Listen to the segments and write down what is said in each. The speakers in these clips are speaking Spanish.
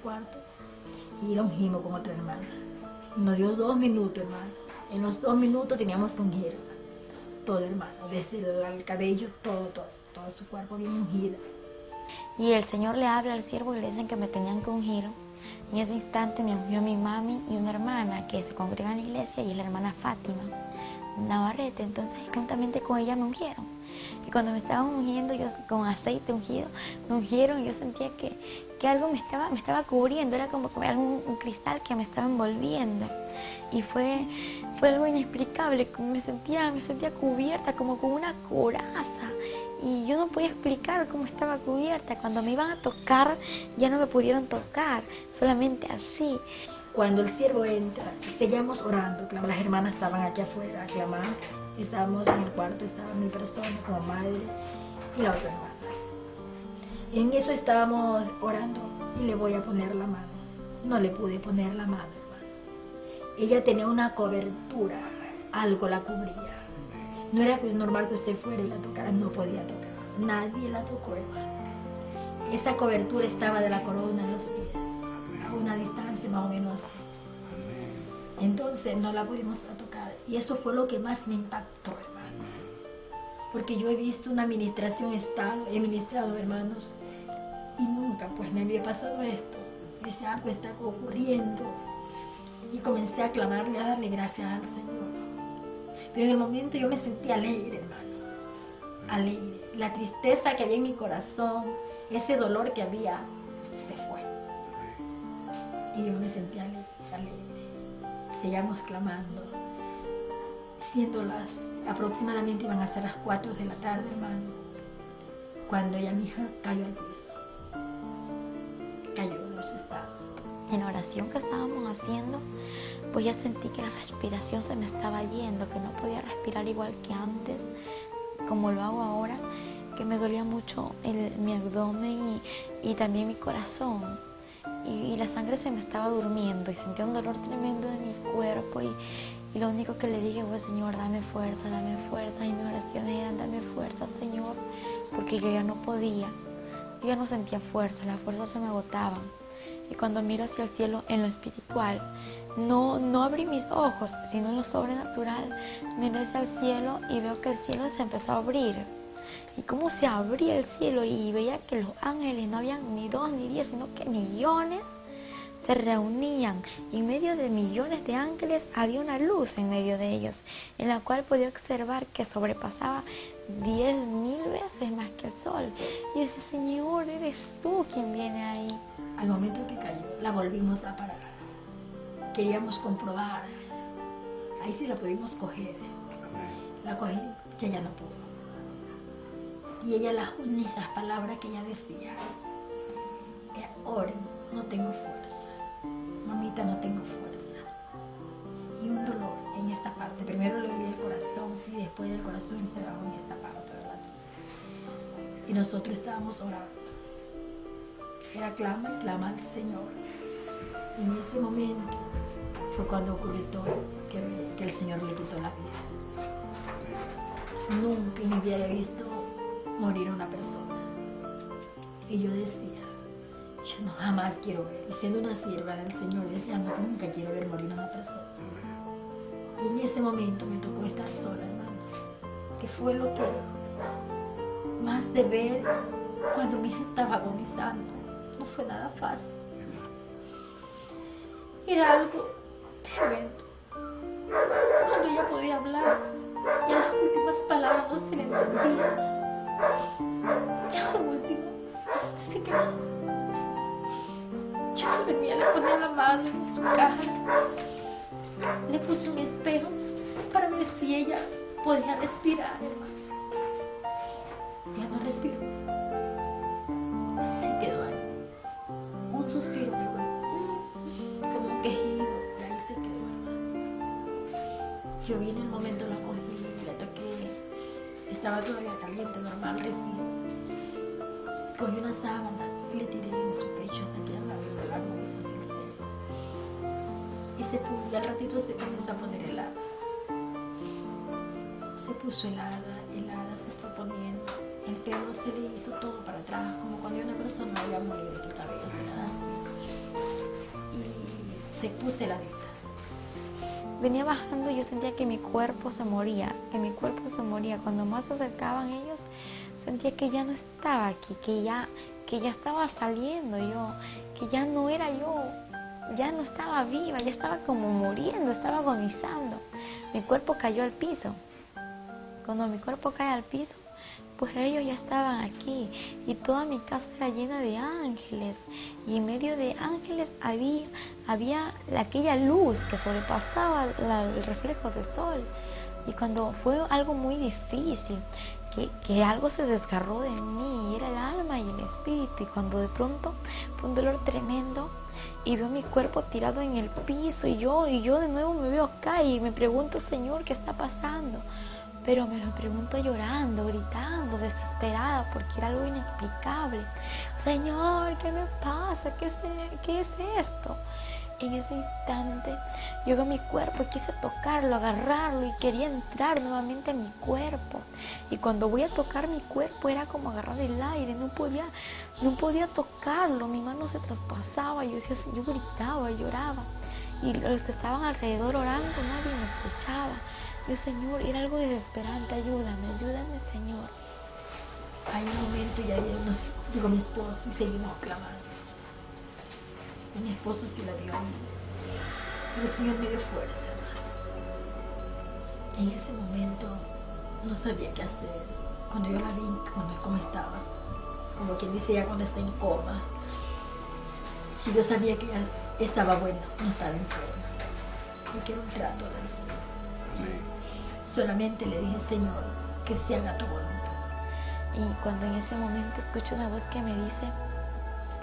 cuarto y la ungimos con otra hermana. Nos dio 2 minutos, hermano. En los 2 minutos teníamos que ungir todo, hermano, desde el cabello, todo su cuerpo bien ungido. Y el Señor le habla al siervo y le dicen que me tenían que ungir. En ese instante me ungió mi mami y una hermana que se congrega en la iglesia, y es la hermana Fátima Navarrete. Entonces juntamente con ella me ungieron. Y cuando me estaban ungiendo, yo con aceite ungido, me ungieron, y yo sentía que algo me estaba cubriendo, era como que un cristal que me estaba envolviendo. Y fue algo inexplicable, me sentía cubierta como con una coraza. Y yo no podía explicar cómo estaba cubierta. Cuando me iban a tocar, ya no me pudieron tocar, solamente así. Cuando el siervo entra, seguíamos orando, las hermanas estaban aquí afuera clamando. Estábamos en el cuarto, estaba mi persona como madre y la otra hermana. En eso estábamos orando y le voy a poner la mano. No le pude poner la mano, hermano. Ella tenía una cobertura, algo la cubría. No era normal que usted fuera y la tocara, no podía tocar. Nadie la tocó, hermano. Esa cobertura estaba de la corona a los pies, a una distancia más o menos así. Entonces no la pudimos tocar. Y eso fue lo que más me impactó, hermano. Porque yo he visto una administración Estado, he ministrado, hermanos, y nunca pues me había pasado esto. Yo decía, algo está ocurriendo. Y comencé a clamarle, a darle gracias al Señor. Pero en el momento yo me sentí alegre, hermano. Alegre. La tristeza que había en mi corazón, ese dolor que había, se fue. Y yo me sentí alegre. Seguíamos clamando. Siendo aproximadamente iban a ser las 4 de la tarde, hermano, cuando ella, mi hija, cayó al piso. Cayó en su estado. En la oración que estábamos haciendo, pues ya sentí que la respiración se me estaba yendo, que no podía respirar igual que antes, como lo hago ahora, que me dolía mucho mi abdomen y también mi corazón. Y la sangre se me estaba durmiendo y sentía un dolor tremendo en mi cuerpo, y lo único que le dije fue, Señor, dame fuerza, y mis oraciones eran, dame fuerza, Señor, porque yo ya no podía, yo ya no sentía fuerza, las fuerzas se me agotaban. Y cuando miro hacia el cielo en lo espiritual, no abrí mis ojos, sino en lo sobrenatural, miré hacia el cielo y veo que el cielo se empezó a abrir. Y cómo se abría el cielo, y veía que los ángeles no habían ni 2 ni 10, sino que millones se reunían. Y en medio de millones de ángeles había una luz en medio de ellos, en la cual podía observar que sobrepasaba 10.000 veces más que el sol. Y ese Señor, eres tú quien viene ahí. Al momento que cayó, la volvimos a parar. Queríamos comprobar. Ahí sí la pudimos coger. La cogí, ella no pudo. Y ella, las únicas palabras que ella decía era, oren, no tengo fuerza. Mamita, no tengo fuerza. Y un dolor en esta parte. Primero le dolía el corazón y después del corazón se bajó en esta parte, ¿verdad? Y nosotros estábamos orando. Era clama y clama al Señor. Y en ese momento fue cuando ocurrió todo, que el Señor le quitó la vida. Nunca en mi vida había visto morir una persona. Y yo decía, yo no jamás quiero ver. Y siendo una sierva del Señor, decía, no, nunca quiero ver morir una persona. Y en ese momento me tocó estar sola, hermano. Que fue lo que más de ver cuando mi hija estaba agonizando. No fue nada fácil. Era algo tremendo. Cuando ella podía hablar, ya las últimas palabras no se le entendían. Ya lo último se quedó. Yo venía, le ponía la mano en su cara, le puse un espejo para ver si ella podía respirar, hermano. Ya no respiró. Se quedó ahí. Un suspiro, como un quejido, y ahí se quedó, hermano. Yo vi en el momento, la cogí, la toqué. Estaba todavía caliente, normal, recién. Cogí una sábana y le tiré en su pecho hasta que al lado de la nubes hacia el cielo. Y al ratito se comenzó a poner helada. Se puso helada, se fue poniendo. El pelo se le hizo todo para atrás, como cuando una persona había morido, que el cabello se le da así. se puse la vista. Venía bajando y yo sentía que mi cuerpo se moría, Cuando más se acercaban ellos, sentía que ya no estaba aquí, que ya estaba saliendo yo, que ya no era yo, ya no estaba viva, ya estaba como muriendo, estaba agonizando. Mi cuerpo cayó al piso. Cuando mi cuerpo cae al piso, pues ellos ya estaban aquí y toda mi casa era llena de ángeles, y en medio de ángeles había aquella luz que sobrepasaba el reflejo del sol. Y cuando fue algo muy difícil, que algo se desgarró de mí, y era el alma y el espíritu, y cuando de pronto fue un dolor tremendo y veo mi cuerpo tirado en el piso, y yo de nuevo me veo acá y me pregunto, Señor, ¿qué está pasando? Pero me lo pregunto llorando, gritando, desesperada, porque era algo inexplicable. Señor, ¿qué me pasa? ¿Qué es esto? En ese instante yo veo mi cuerpo y quise tocarlo, agarrarlo, y quería entrar nuevamente a mi cuerpo. Y cuando voy a tocar mi cuerpo era como agarrar el aire, no podía tocarlo, mi mano se traspasaba, yo gritaba, lloraba. Y los que estaban alrededor orando, nadie me escuchaba. Yo, Señor, era algo desesperante, ayúdame, Señor. Hay un momento y ahí llegó mi esposo y seguimos clamando. Y mi esposo sí la vio ahí. Pero el Señor me dio fuerza, hermano. En ese momento no sabía qué hacer. Cuando yo la vi, cómo estaba, como quien dice ya cuando está en coma. Si yo sabía que ya estaba buena, no estaba enferma. Y que era un trato del Señor. Solamente le dije, Señor, que se haga tu voluntad. Y cuando en ese momento escucho una voz que me dice,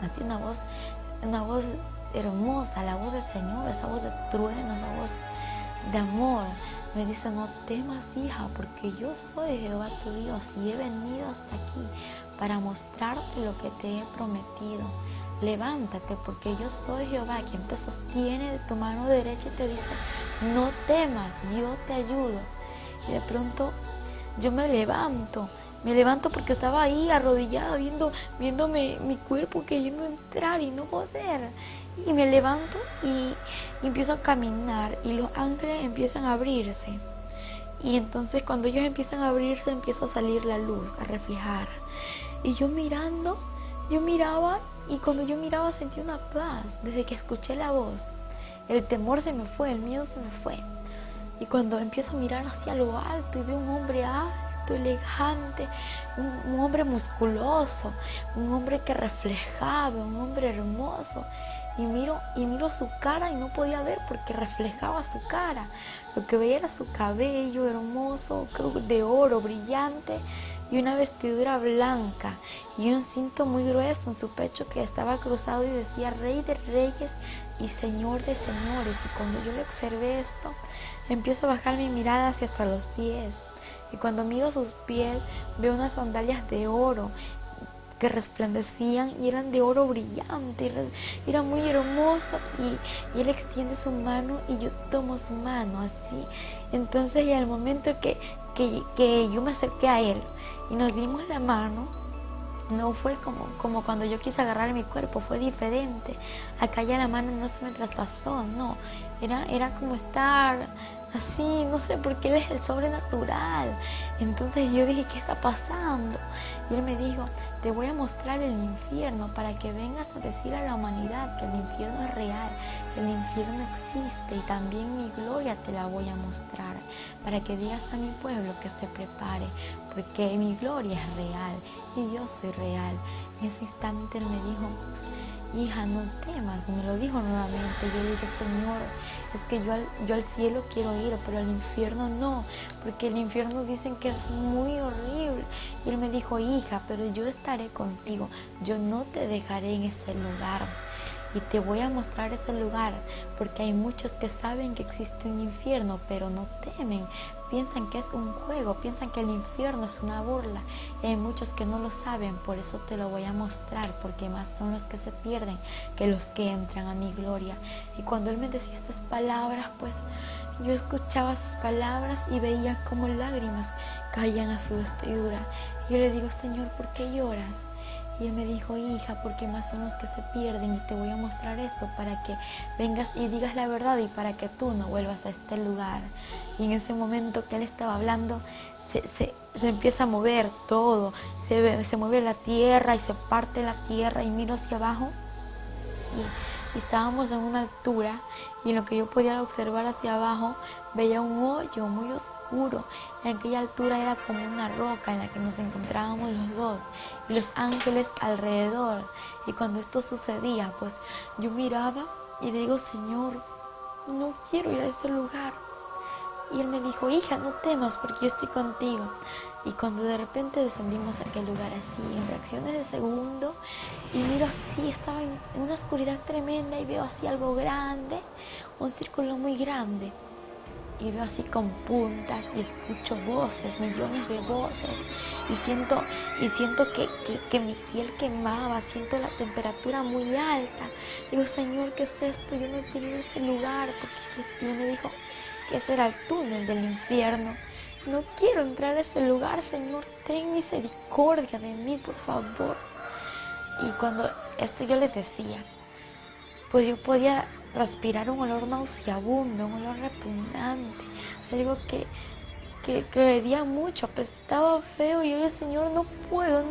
así una voz hermosa, la voz del Señor, esa voz de trueno, esa voz de amor, me dice, no temas, hija, porque yo soy Jehová tu Dios y he venido hasta aquí para mostrarte lo que te he prometido. Levántate, porque yo soy Jehová, quien te sostiene de tu mano derecha y te dice, no temas, yo te ayudo. Y de pronto yo me levanto porque estaba ahí arrodillada viéndome mi cuerpo queriendo entrar y no poder. Y me levanto y empiezo a caminar, y los ángeles empiezan a abrirse. Y entonces cuando ellos empiezan a abrirse, empieza a salir la luz, a reflejar. Y yo miraba, y cuando yo miraba sentí una paz. Desde que escuché la voz, el temor se me fue, el miedo se me fue. Y cuando empiezo a mirar hacia lo alto y veo un hombre alto, elegante, un hombre musculoso, un hombre que reflejaba, un hombre hermoso. Y miro su cara y no podía ver porque reflejaba su cara. Lo que veía era su cabello hermoso, de oro, brillante, y una vestidura blanca y un cinto muy grueso en su pecho que estaba cruzado y decía Rey de Reyes y Señor de Señores. Y cuando yo le observé esto, empiezo a bajar mi mirada hacia hasta los pies. Y cuando miro sus pies, veo unas sandalias de oro que resplandecían y eran de oro brillante. Era muy hermoso, y él extiende su mano y yo tomo su mano así. Entonces, y al momento que yo me acerqué a él y nos dimos la mano, no fue como cuando yo quise agarrar mi cuerpo, fue diferente. Acá ya la mano no se me traspasó, no, era como estar así, no sé, porque él es el sobrenatural. Entonces yo dije, ¿qué está pasando? Y él me dijo, te voy a mostrar el infierno para que vengas a decir a la humanidad que el infierno es real, que el infierno existe, y también mi gloria te la voy a mostrar, para que digas a mi pueblo que se prepare, porque mi gloria es real y yo soy real. En ese instante él me dijo, hija, no temas, me lo dijo nuevamente. Yo dije, Señor, es que yo al cielo quiero ir, pero al infierno no, porque el infierno dicen que es muy horrible. Y él me dijo, hija, pero yo estaré contigo, yo no te dejaré en ese lugar. Y te voy a mostrar ese lugar, porque hay muchos que saben que existe un infierno, pero no temen. Piensan que es un juego, piensan que el infierno es una burla. Y hay muchos que no lo saben, por eso te lo voy a mostrar, porque más son los que se pierden que los que entran a mi gloria. Y cuando él me decía estas palabras, pues yo escuchaba sus palabras y veía como lágrimas caían a su vestidura. Y yo le digo, Señor, ¿por qué lloras? Y él me dijo, hija, porque más son los que se pierden, y te voy a mostrar esto para que vengas y digas la verdad y para que tú no vuelvas a este lugar. Y en ese momento que él estaba hablando, se empieza a mover todo, se mueve la tierra y se parte la tierra, y miro hacia abajo y estábamos en una altura, y en lo que yo podía observar hacia abajo veía un hoyo muy oscuro. En aquella altura era como una roca en la que nos encontrábamos los dos y los ángeles alrededor. Y cuando esto sucedía, pues yo miraba y le digo, Señor, no quiero ir a ese lugar. Y él me dijo, hija, no temas porque yo estoy contigo. Y cuando de repente descendimos a aquel lugar así, en fracciones de segundo, y miro así, estaba en una oscuridad tremenda, y veo así algo grande, un círculo muy grande. Y veo así con puntas y escucho voces, millones de voces, y siento que mi piel quemaba, siento la temperatura muy alta. Digo, Señor, ¿qué es esto? Yo no quiero ir a ese lugar, porque Dios me dijo que ese era el túnel del infierno. No quiero entrar a ese lugar, Señor, ten misericordia de mí, por favor. Y cuando esto yo les decía, pues yo podía respirar un olor nauseabundo, un olor repugnante, algo que hedía mucho, apestaba feo, y yo le decía, Señor, no puedo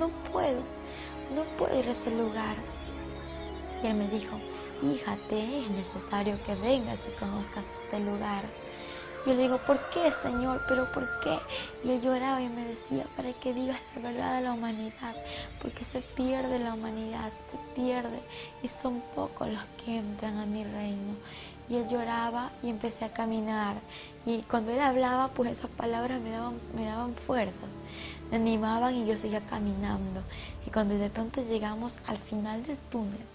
ir a ese lugar. Y él me dijo, hija, te es necesario que vengas y conozcas este lugar. Yo le digo, ¿por qué, Señor? ¿Pero por qué? Y él lloraba y me decía, para que digas la verdad a la humanidad, porque se pierde la humanidad, se pierde, y son pocos los que entran a mi reino. Y él lloraba y empecé a caminar, y cuando él hablaba, pues esas palabras me daban fuerzas, me animaban, y yo seguía caminando. Y cuando de pronto llegamos al final del túnel,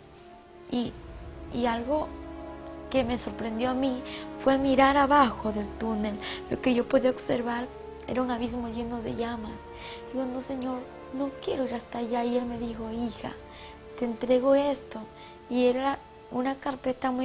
y algo que me sorprendió a mí fue al mirar abajo del túnel. Lo que yo podía observar era un abismo lleno de llamas. Digo, no, Señor, no quiero ir hasta allá. Y él me dijo, hija, te entrego esto. Y era una carpeta muy